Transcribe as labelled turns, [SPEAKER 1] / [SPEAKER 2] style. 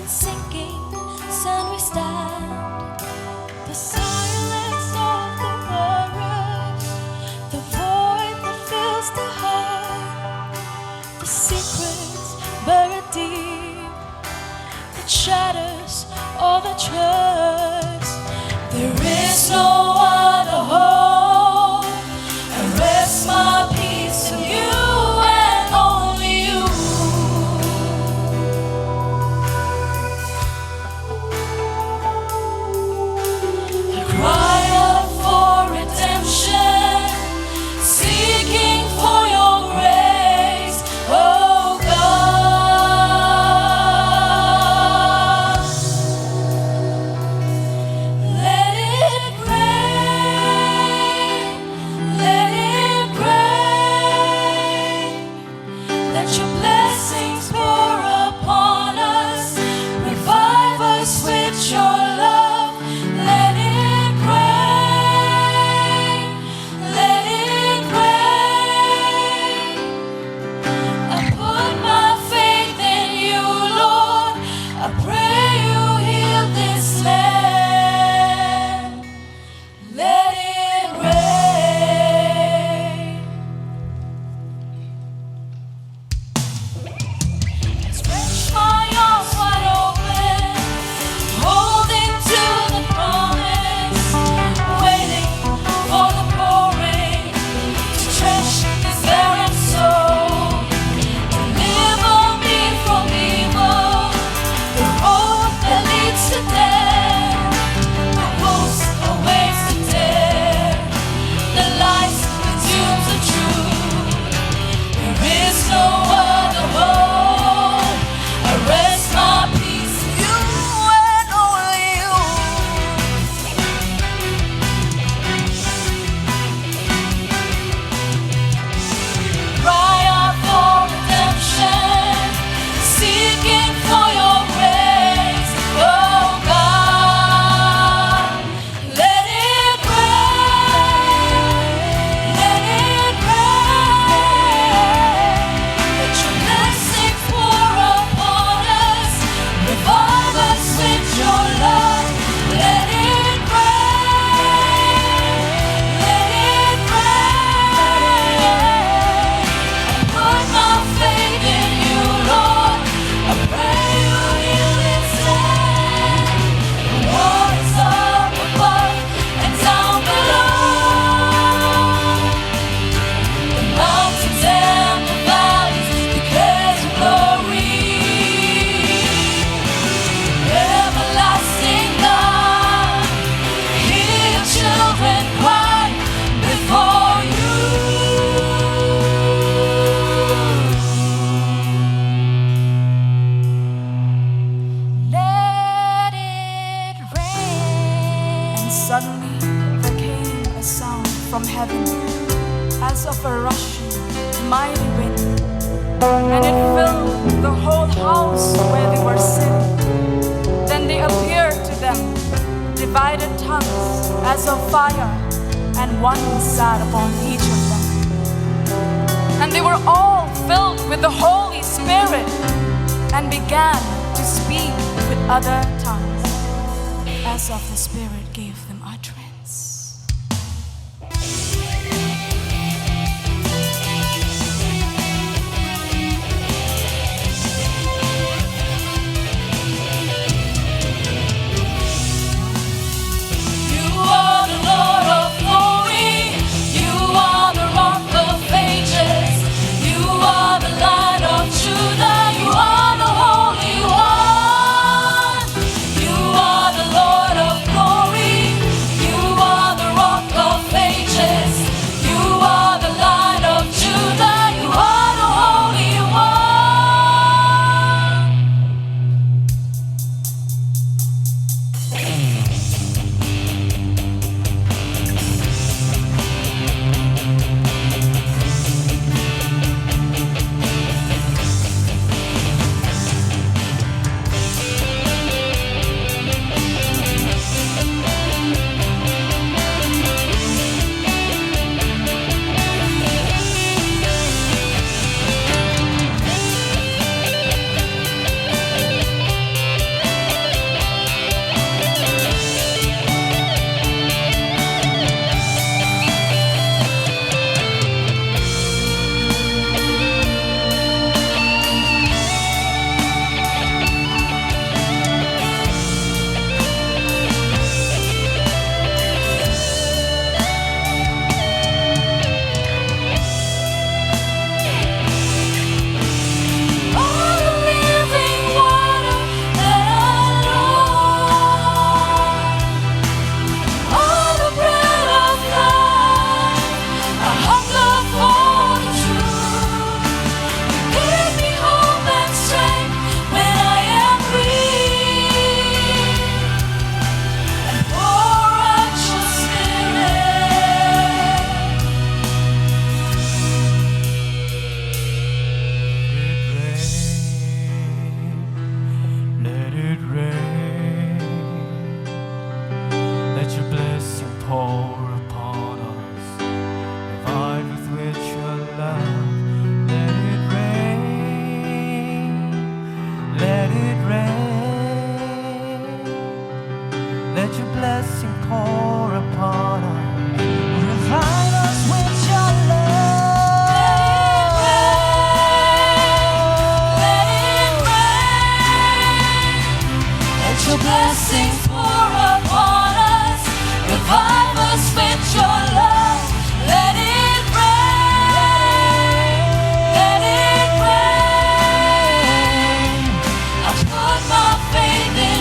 [SPEAKER 1] sinking sun we stand. The silence of the waters, the void that fills the heart, the secrets buried deep, that shatters all the trust. There is no other hope. I rest my peace in you and only you. I cry out for redemption, seeking for your grace, oh God. Let it rain, let it rain. Let your blessings pour upon us, revive us with your love. Let it rain, let it rain. I put my faith in you, Lord. I pray you heal this land. Let it rain. Stretch my arms wide open, holding to the promise, waiting for the pouring to stretch this barren soul. Deliver me from evil, the road that leads to death. The wolves are ways to tear, the lies consumes the truth. There is no other hope. I rest my peace in you and only you. Cry out for redemption, seeking for your grace, oh God. Let it rain, let it rain. Let your blessings pour upon us, revive us with your love. Let it rain, let it rain. I put my faith in you, Lord. I pray you heal this land. The waters up above and down below, the mountains and the valleys declare your glory. Everlasting God, hear your children cry before you. Let it rain.
[SPEAKER 2] And suddenly there came a sound from heaven, as of a rushing mighty wind, and it filled the whole house where they were sitting. Then there appeared to them divided tongues as of fire, and one sat upon each of them. And they were all filled with the Holy Spirit, and began to speak with other tongues, as of the Spirit gave them utterance.
[SPEAKER 1] You are the Lord of glory. You are the Rock of ages. You are the Lion of Judah. You are the Holy One. You are the Lord of glory. You
[SPEAKER 3] blessing pour upon us. Revive us with your love.
[SPEAKER 1] Let it rain. Let your blessings pour upon us. Revive us with your love. Let it rain. Let it rain. I put my faith in